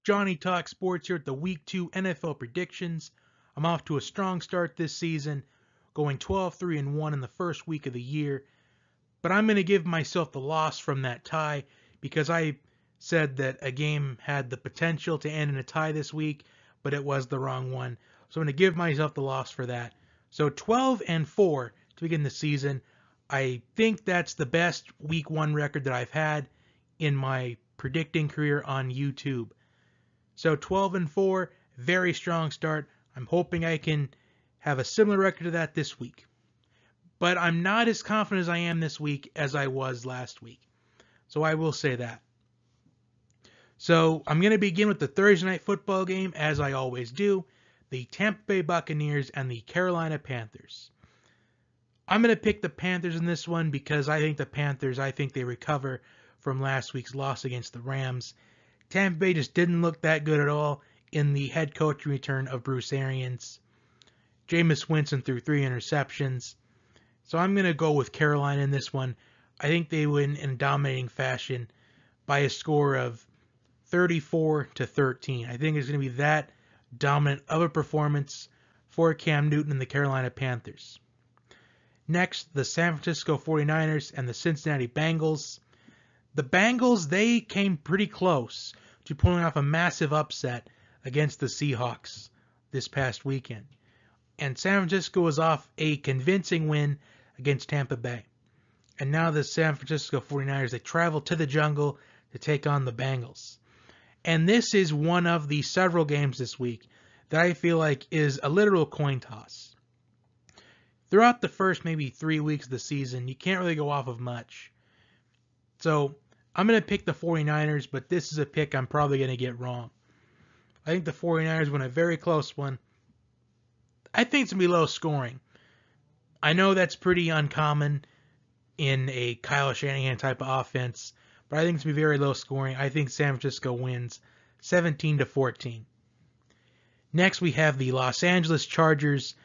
Johnny Talk Sports here at the Week 2 NFL predictions. I'm off to a strong start this season, going 12-3-1 in the first week of the year. But I'm going to give myself the loss from that tie because I said that a game had the potential to end in a tie this week, but it was the wrong one. So I'm going to give myself the loss for that. So 12-4 to begin the season. I think that's the best week 1 record that I've had in my predicting career on YouTube. So 12-4, very strong start. I'm hoping I can have a similar record to that this week. But I'm not as confident as I am this week as I was last week. So I will say that. So I'm going to begin with the Thursday night football game, as I always do. The Tampa Bay Buccaneers and the Carolina Panthers. I'm going to pick the Panthers in this one because I think they recover from last week's loss against the Rams. Tampa Bay just didn't look that good at all in the head coaching return of Bruce Arians. Jameis Winston threw 3 interceptions. So I'm going to go with Carolina in this one. I think they win in dominating fashion by a score of 34-13. I think it's going to be that dominant of a performance for Cam Newton and the Carolina Panthers. Next, the San Francisco 49ers and the Cincinnati Bengals. The Bengals, they came pretty close to pulling off a massive upset against the Seahawks this past weekend. And San Francisco was off a convincing win against Tampa Bay. And now the San Francisco 49ers, they travel to the jungle to take on the Bengals. And this is one of the several games this week that I feel like is a literal coin toss. Throughout the first maybe 3 weeks of the season, you can't really go off of much. So I'm going to pick the 49ers, but this is a pick I'm probably going to get wrong. I think the 49ers win a very close one. I think it's going to be low scoring. I know that's pretty uncommon in a Kyle Shanahan type of offense, but I think it's going to be very low scoring. I think San Francisco wins 17-14. Next, we have the Los Angeles Chargers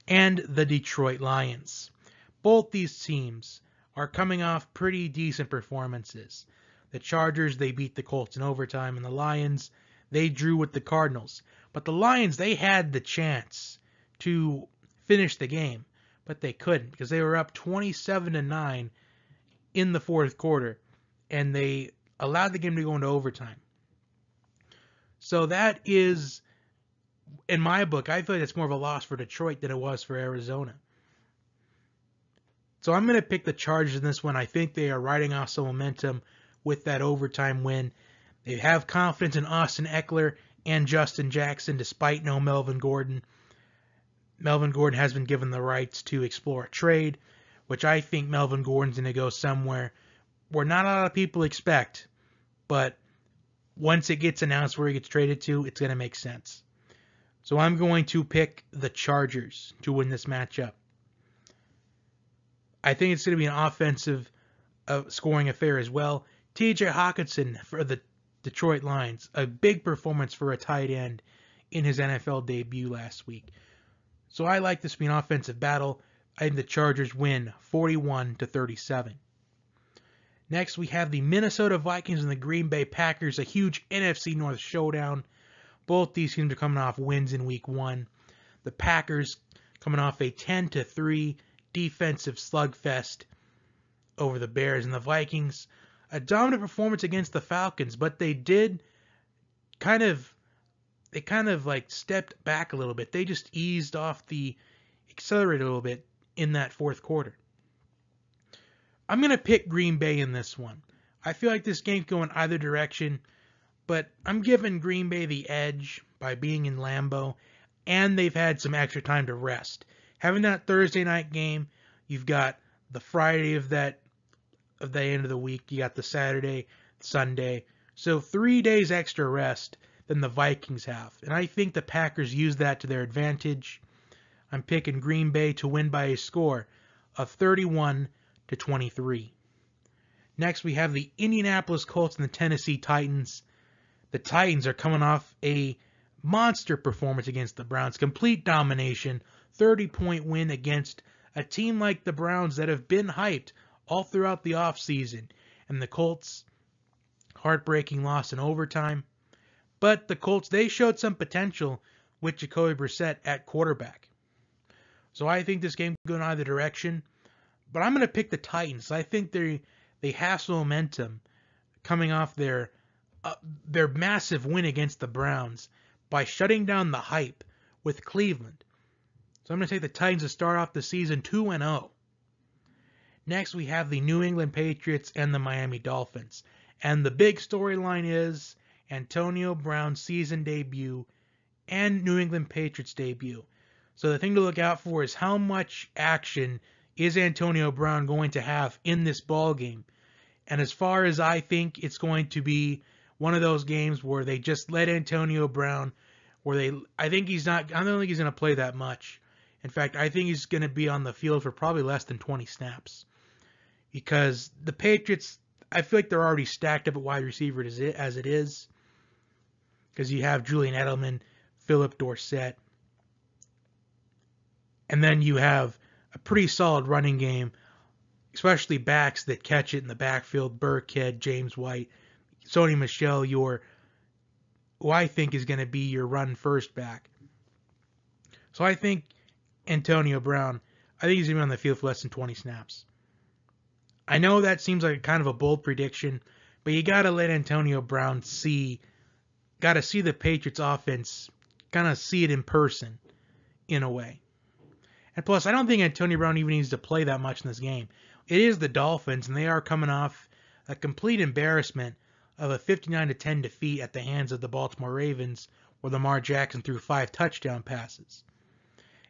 and the Detroit Lions. Both these teams are coming off pretty decent performances. The Chargers, they beat the Colts in overtime, and the Lions, they drew with the Cardinals. But the Lions, they had the chance to finish the game, but they couldn't because they were up 27-9 in the fourth quarter, and they allowed the game to go into overtime. So that is, in my book, I feel like it's more of a loss for Detroit than it was for Arizona. So I'm going to pick the Chargers in this one. I think they are riding off some momentum with that overtime win. They have confidence in Austin Eckler and Justin Jackson despite no Melvin Gordon. Melvin Gordon has been given the rights to explore a trade, which I think Melvin Gordon's going to go somewhere where not a lot of people expect, but once it gets announced where he gets traded to, it's going to make sense. So I'm going to pick the Chargers to win this matchup. I think it's going to be an offensive scoring affair as well. TJ Hockenson for the Detroit Lions, a big performance for a tight end in his NFL debut last week. So I like this to be an offensive battle. I think the Chargers win 41-37. Next, we have the Minnesota Vikings and the Green Bay Packers, a huge NFC North showdown. Both these teams are coming off wins in week 1. The Packers coming off a 10-3 defensive slugfest over the Bears, and the Vikings, a dominant performance against the Falcons, but they did kind of like stepped back a little bit. They just eased off the accelerator a little bit in that fourth quarter. I'm going to pick Green Bay in this one. I feel like this game's going either direction, but I'm giving Green Bay the edge by being in Lambeau, and they've had some extra time to rest. Having that Thursday night game, you've got the Friday of the end of the week, you got the Saturday, Sunday. So 3 days extra rest than the Vikings have. And I think the Packers use that to their advantage. I'm picking Green Bay to win by a score of 31-23. Next, we have the Indianapolis Colts and the Tennessee Titans. The Titans are coming off a monster performance against the Browns. Complete domination, 30-point win against a team like the Browns that have been hyped all throughout the offseason. And the Colts, heartbreaking loss in overtime. But the Colts, they showed some potential with Jacoby Brissett at quarterback. So I think this game could go in either direction. But I'm going to pick the Titans. I think they have some momentum coming off their massive win against the Browns by shutting down the hype with Cleveland. So I'm going to take the Titans to start off the season 2-0. Next, we have the New England Patriots and the Miami Dolphins. And the big storyline is Antonio Brown's season debut and New England Patriots debut. So the thing to look out for is how much action is Antonio Brown going to have in this ball game. And as far as I think, it's going to be one of those games where they just let Antonio Brown, I don't think he's going to play that much. In fact, I think he's going to be on the field for probably less than 20 snaps. Because the Patriots, I feel like they're already stacked up at wide receiver as it is. Because you have Julian Edelman, Philip Dorsett. And then you have a pretty solid running game, especially backs that catch it in the backfield. Burkhead, James White, Sony Michel, who I think is going to be your run first back. So I think Antonio Brown, I think he's going to be on the field for less than 20 snaps. I know that seems like kind of a bold prediction, but you got to let Antonio Brown see the Patriots offense, kind of see it in person in a way. And plus, I don't think Antonio Brown even needs to play that much in this game. It is the Dolphins, and they are coming off a complete embarrassment of a 59-10 defeat at the hands of the Baltimore Ravens, where Lamar Jackson threw 5 touchdown passes.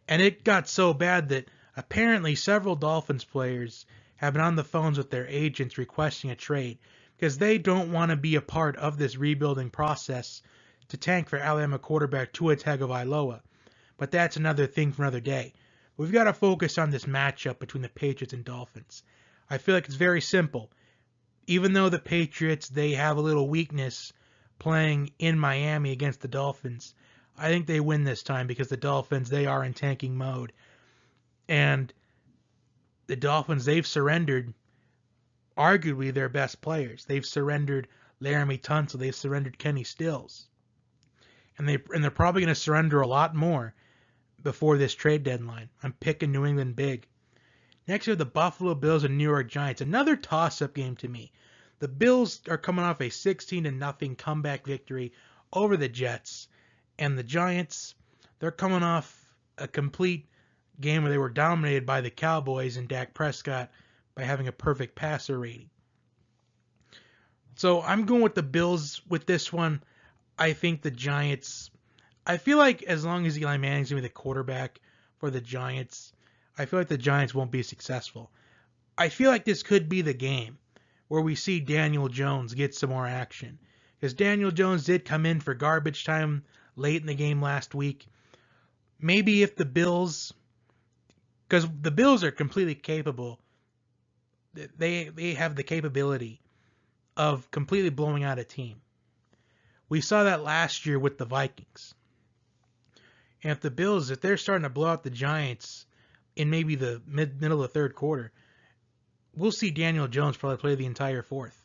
And it got so bad that apparently several Dolphins players have been on the phones with their agents requesting a trade because they don't want to be a part of this rebuilding process to tank for Alabama quarterback Tua Tagovailoa. But that's another thing for another day. We've got to focus on this matchup between the Patriots and Dolphins. I feel like it's very simple. Even though the Patriots, they have a little weakness playing in Miami against the Dolphins, I think they win this time because the Dolphins, they are in tanking mode. And the Dolphins, they've surrendered arguably their best players. They've surrendered Laramie Tunsil. They've surrendered Kenny Stills. And they're probably going to surrender a lot more before this trade deadline. I'm picking New England big. Next, we have the Buffalo Bills and New York Giants. Another toss-up game to me. The Bills are coming off a 16-0 comeback victory over the Jets. And the Giants, they're coming off a complete game where they were dominated by the Cowboys and Dak Prescott by having a perfect passer rating. So I'm going with the Bills with this one. I think the Giants, I feel like as long as Eli Manning's going to be the quarterback for the Giants, I feel like the Giants won't be successful. I feel like this could be the game where we see Daniel Jones get some more action. Because Daniel Jones did come in for garbage time late in the game last week. Maybe if the Bills, because the Bills are completely capable, they have the capability of completely blowing out a team. We saw that last year with the Vikings. And if the Bills, if they're starting to blow out the Giants in maybe the middle of the third quarter, we'll see Daniel Jones probably play the entire fourth.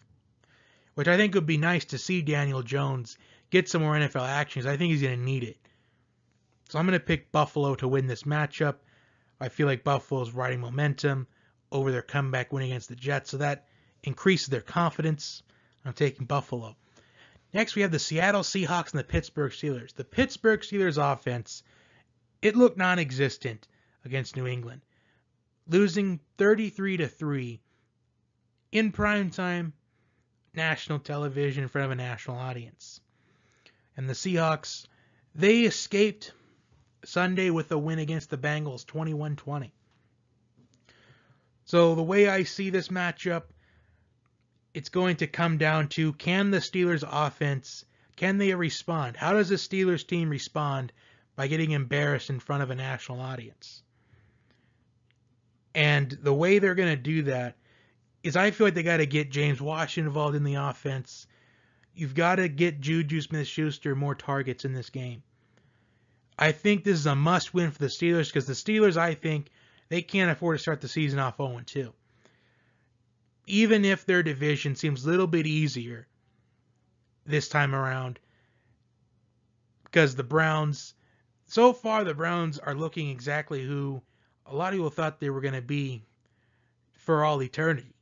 Which I think would be nice to see Daniel Jones get some more NFL action, because I think he's going to need it. So I'm going to pick Buffalo to win this matchup. I feel like Buffalo's riding momentum over their comeback win against the Jets, so that increases their confidence. I'm taking Buffalo. Next, we have the Seattle Seahawks and the Pittsburgh Steelers. The Pittsburgh Steelers offense, it looked non-existent against New England, losing 33-3 in primetime national television in front of a national audience. And the Seahawks, they escaped Sunday with a win against the Bengals, 21-20. So the way I see this matchup, it's going to come down to, can the Steelers offense, can they respond? How does the Steelers team respond by getting embarrassed in front of a national audience? And the way they're going to do that is, I feel like they got to get James Washington involved in the offense. You've got to get Juju Smith-Schuster more targets in this game. I think this is a must-win for the Steelers, because the Steelers, I think, they can't afford to start the season off 0-2. Even if their division seems a little bit easier this time around, because the Browns, so far the Browns are looking exactly who a lot of people thought they were going to be for all eternity.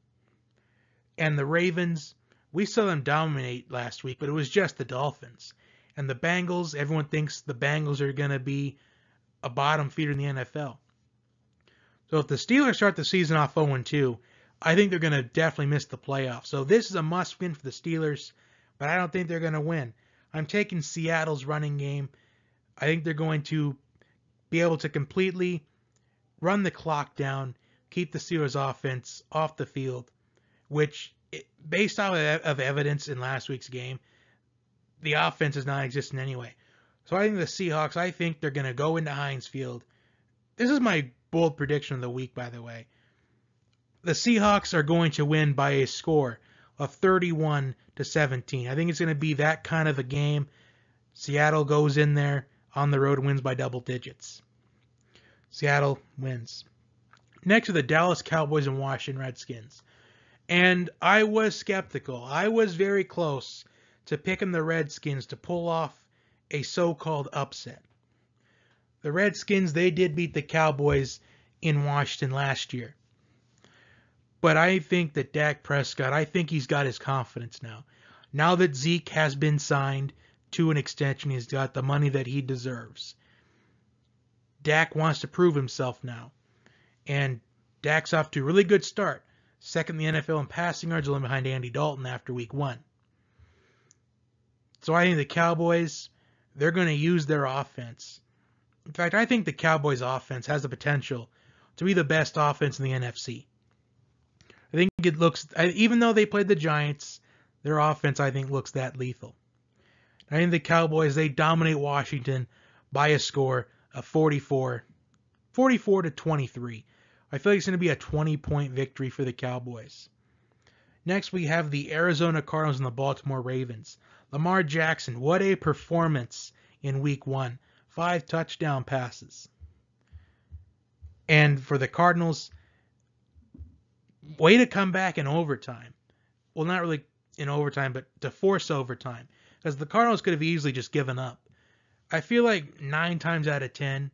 And the Ravens, we saw them dominate last week, but it was just the Dolphins. And the Bengals, everyone thinks the Bengals are going to be a bottom feeder in the NFL. So if the Steelers start the season off 0-2, I think they're going to definitely miss the playoffs. So this is a must-win for the Steelers, but I don't think they're going to win. I'm taking Seattle's running game. I think they're going to be able to completely run the clock down, keep the Steelers offense off the field, which, based off of evidence in last week's game, the offense is non-existent anyway. So I think the Seahawks, I think they're going to go into Heinz Field. This is my bold prediction of the week, by the way. The Seahawks are going to win by a score of 31-17. I think it's going to be that kind of a game. Seattle goes in there on the road and wins by double digits. Seattle wins. Next are the Dallas Cowboys and Washington Redskins. And I was skeptical. I was very close to picking the Redskins to pull off a so-called upset. The Redskins, they did beat the Cowboys in Washington last year. But I think that Dak Prescott, I think he's got his confidence now. Now that Zeke has been signed to an extension, he's got the money that he deserves. Dak wants to prove himself now. And Dak's off to a really good start. Second in the NFL in passing yards, only behind Andy Dalton after week 1. So I think the Cowboys, they're going to use their offense. In fact, I think the Cowboys offense has the potential to be the best offense in the NFC. I think it looks, even though they played the Giants, their offense, I think, looks that lethal. I think the Cowboys, they dominate Washington by a score of 44-23. I feel like it's going to be a 20-point victory for the Cowboys. Next, we have the Arizona Cardinals and the Baltimore Ravens. Lamar Jackson, what a performance in week 1. 5 touchdown passes. And for the Cardinals, way to come back in overtime. Well, not really in overtime, but to force overtime. Because the Cardinals could have easily just given up. I feel like 9 times out of 10,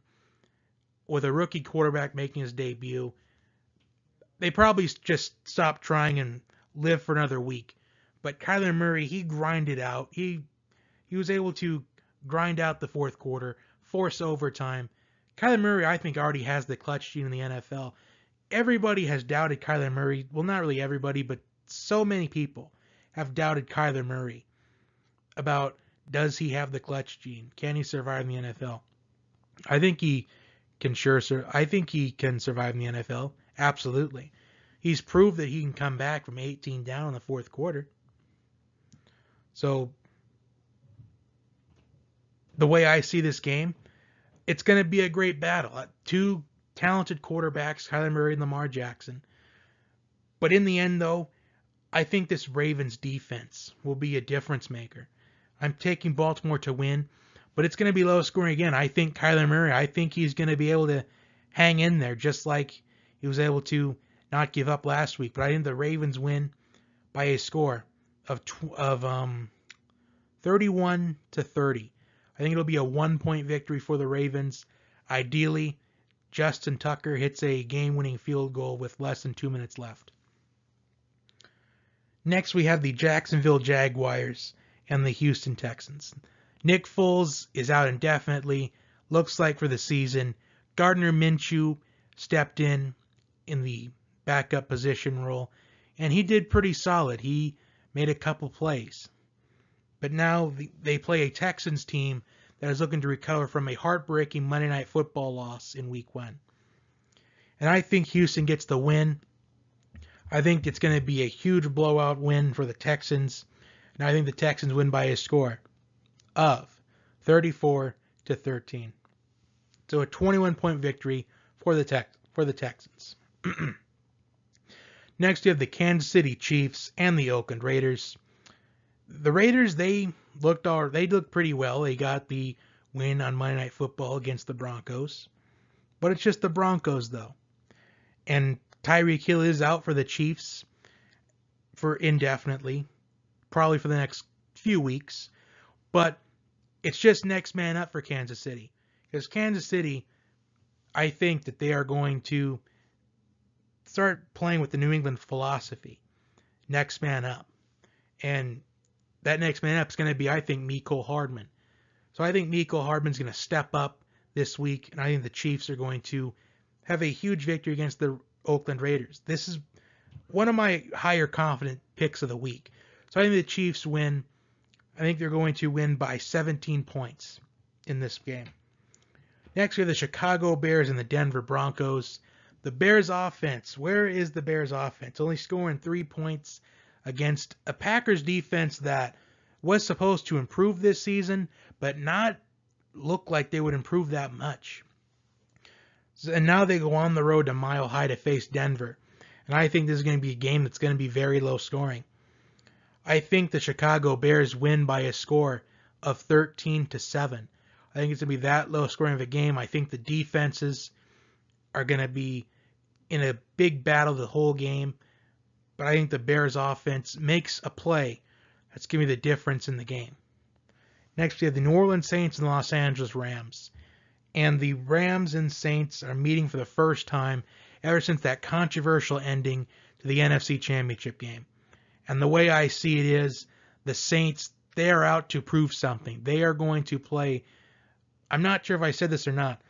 with a rookie quarterback making his debut, they probably just stopped trying and live for another week. But Kyler Murray, he grinded out. He was able to grind out the fourth quarter, force overtime. Kyler Murray, I think, already has the clutch gene in the NFL. Everybody has doubted Kyler Murray. Well, not really everybody, but so many people have doubted Kyler Murray about, does he have the clutch gene? Can he survive in the NFL? I think he can survive in the NFL. Absolutely. He's proved that he can come back from 18 down in the fourth quarter. So, the way I see this game, it's going to be a great battle. 2 talented quarterbacks, Kyler Murray and Lamar Jackson. But in the end, though, I think this Ravens defense will be a difference maker. I'm taking Baltimore to win, but it's going to be low scoring again. I think Kyler Murray, I think he's going to be able to hang in there just like he was able to not give up last week. But I think the Ravens win by a score of 31-30. I think it'll be a 1-point victory for the Ravens. Ideally, Justin Tucker hits a game-winning field goal with less than 2 minutes left. Next, we have the Jacksonville Jaguars and the Houston Texans. Nick Foles is out indefinitely, looks like for the season. Gardner Minshew stepped in the backup position role, and he did pretty solid. He made a couple plays. But now they play a Texans team that is looking to recover from a heartbreaking Monday Night Football loss in week 1. And I think Houston gets the win. I think it's going to be a huge blowout win for the Texans. And I think the Texans win by a score of 34-13. So a 21-point victory for the Texans. Next, you have the Kansas City Chiefs and the Oakland Raiders. The Raiders, they looked pretty well. They got the win on Monday Night Football against the Broncos. But it's just the Broncos, though. And Tyreek Hill is out for the Chiefs for indefinitely, probably for the next few weeks. But It's just next man up for Kansas City. Because Kansas City, I think that they are going to start playing with the New England philosophy. Next man up. And that next man up is going to be, I think, Mecole Hardman. So I think Mecole Hardman's going to step up this week, and I think the Chiefs are going to have a huge victory against the Oakland Raiders. This is one of my higher confident picks of the week. So I think the Chiefs win. I think they're going to win by 17 points in this game. Next, we have the Chicago Bears and the Denver Broncos. The Bears offense. Where is the Bears offense? Only scoring 3 points against a Packers defense that was supposed to improve this season, but not look like they would improve that much. And now they go on the road to Mile High to face Denver. And I think this is going to be a game that's going to be very low scoring. I think the Chicago Bears win by a score of 13-7. I think it's going to be that low scoring of a game. I think the defenses are going to be in a big battle the whole game. But I think the Bears offense makes a play that's going to be the difference in the game. Next, we have the New Orleans Saints and the Los Angeles Rams. And the Rams and Saints are meeting for the first time ever since that controversial ending to the NFC Championship game. And the way I see it is, the Saints, they are out to prove something. They are going to play, I'm not sure if I said this or not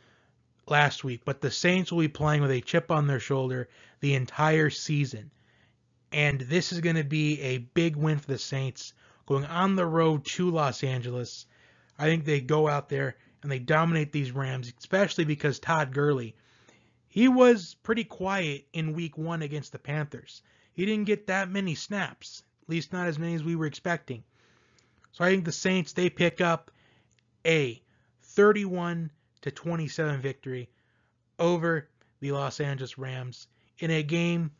last week, but the Saints will be playing with a chip on their shoulder the entire season. And this is going to be a big win for the Saints going on the road to Los Angeles. I think they go out there and they dominate these Rams, especially because Todd Gurley, he was pretty quiet in week 1 against the Panthers. He didn't get that many snaps, at least not as many as we were expecting. So I think the Saints, they pick up a 31-27 victory over the Los Angeles Rams in a game.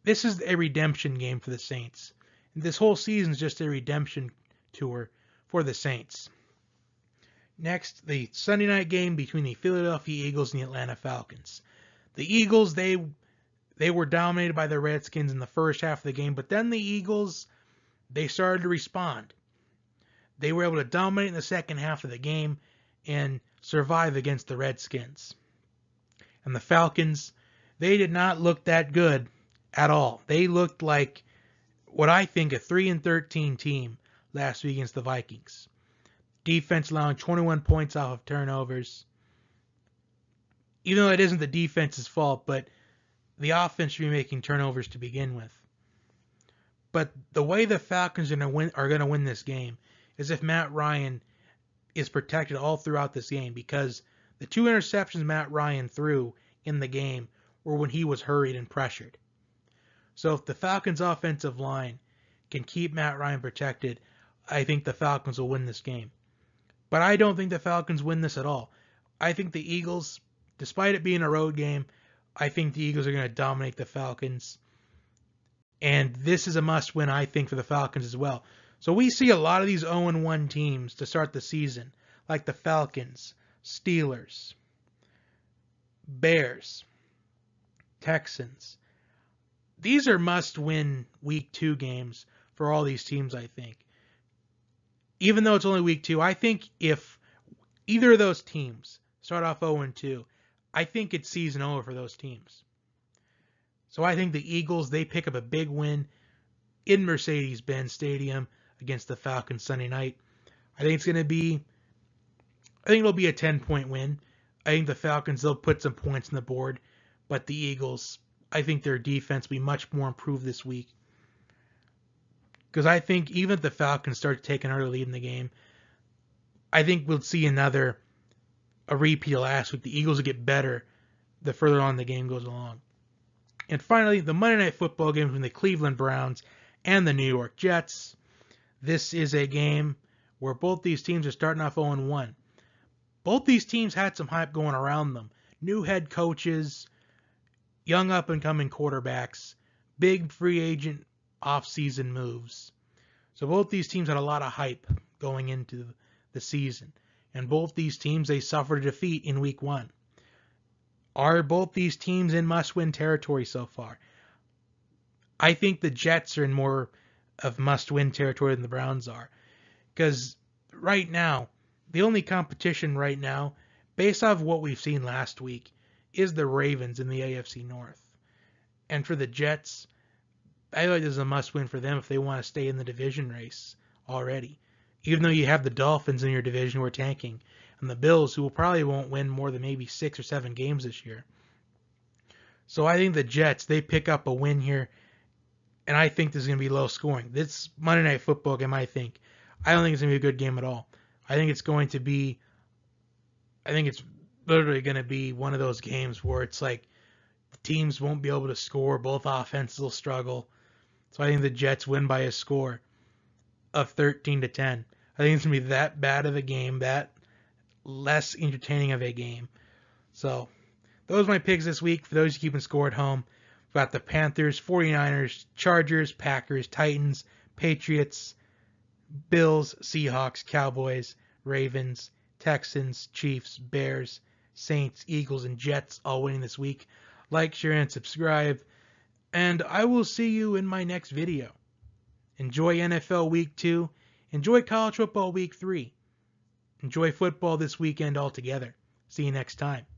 This is a redemption game for the Saints. And this whole season is just a redemption tour for the Saints. Next, the Sunday night game between the Philadelphia Eagles and the Atlanta Falcons. The Eagles, they were dominated by the Redskins in the first half of the game, but then the Eagles, they started to respond. They were able to dominate in the second half of the game and survive against the Redskins. And the Falcons, they did not look that good at all. They looked like what I think a 3-13 team last week against the Vikings. Defense allowing 21 points off of turnovers. Even though it isn't the defense's fault, but the offense should be making turnovers to begin with. But the way the Falcons are going to win this game is if Matt Ryan is protected all throughout this game, because the 2 interceptions Matt Ryan threw in the game were when he was hurried and pressured. So if the Falcons' offensive line can keep Matt Ryan protected, I think the Falcons will win this game. But I don't think the Falcons win this at all. I think the Eagles, despite it being a road game, I think the Eagles are going to dominate the Falcons. And this is a must-win, I think, for the Falcons as well. So we see a lot of these 0-1 teams to start the season, like the Falcons, Steelers, Bears, Texans. These are must-win Week 2 games for all these teams, I think. Even though it's only Week 2, I think if either of those teams start off 0-2, I think it's season over for those teams. So I think the Eagles, they pick up a big win in Mercedes-Benz Stadium against the Falcons Sunday night. I think it'll be a 10-point win. I think the Falcons, they'll put some points on the board. But the Eagles, I think their defense will be much more improved this week. Because I think even if the Falcons start taking our lead in the game, I think we'll see a repeat of last week. The Eagles will get better the further on the game goes along. And finally, the Monday Night Football game between the Cleveland Browns and the New York Jets. This is a game where both these teams are starting off 0-1. Both these teams had some hype going around them. New head coaches, young up-and-coming quarterbacks, big free agent off-season moves. So both these teams had a lot of hype going into the season. And both these teams, they suffered a defeat in Week 1. Are both these teams in must-win territory so far? I think the Jets are in more of must-win territory than the Browns are. Because right now, the only competition right now, based off what we've seen last week, is the Ravens in the AFC North. And for the Jets, I feel like this is a must-win for them if they want to stay in the division race already. Even though you have the Dolphins in your division who are tanking, and the Bills who probably won't win more than maybe 6 or 7 games this year. So I think the Jets, they pick up a win here, and I think this is going to be low scoring. This Monday Night Football game, I don't think it's going to be a good game at all. I think it's literally going to be one of those games where it's like the teams won't be able to score, both offenses will struggle. So I think the Jets win by a score of 13-10. I think it's going to be that bad of a game, that less entertaining of a game. So those are my picks this week. For those keeping score at home, we've got the Panthers, 49ers, Chargers, Packers, Titans, Patriots, Bills, Seahawks, Cowboys, Ravens, Texans, Chiefs, Bears, Saints, Eagles, and Jets all winning this week. Like, share, and subscribe. And I will see you in my next video. Enjoy NFL Week 2. Enjoy College Football Week 3. Enjoy football this weekend altogether. See you next time.